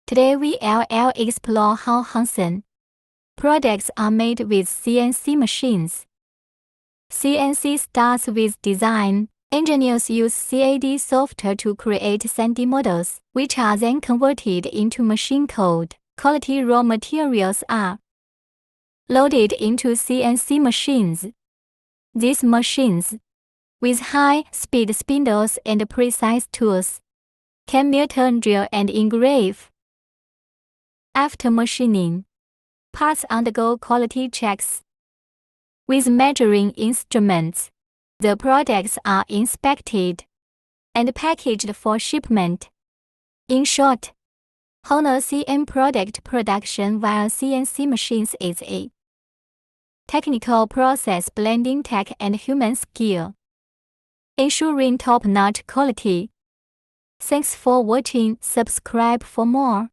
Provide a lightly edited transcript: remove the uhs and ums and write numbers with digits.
Today we'll explore how Honacn products are made with CNC machines. CNC starts with design. Engineers use CAD software to create 3D models, which are then converted into machine code. Quality raw materials are loaded into CNC machines. These machines, with high-speed spindles and precise tools, can mill, turn, drill, and engrave. After machining, parts undergo quality checks. With measuring instruments, the products are inspected and packaged for shipment. In short, Honacn product production via CNC machines is a technical process blending tech and human skill, ensuring top-notch quality. Thanks for watching. Subscribe for more.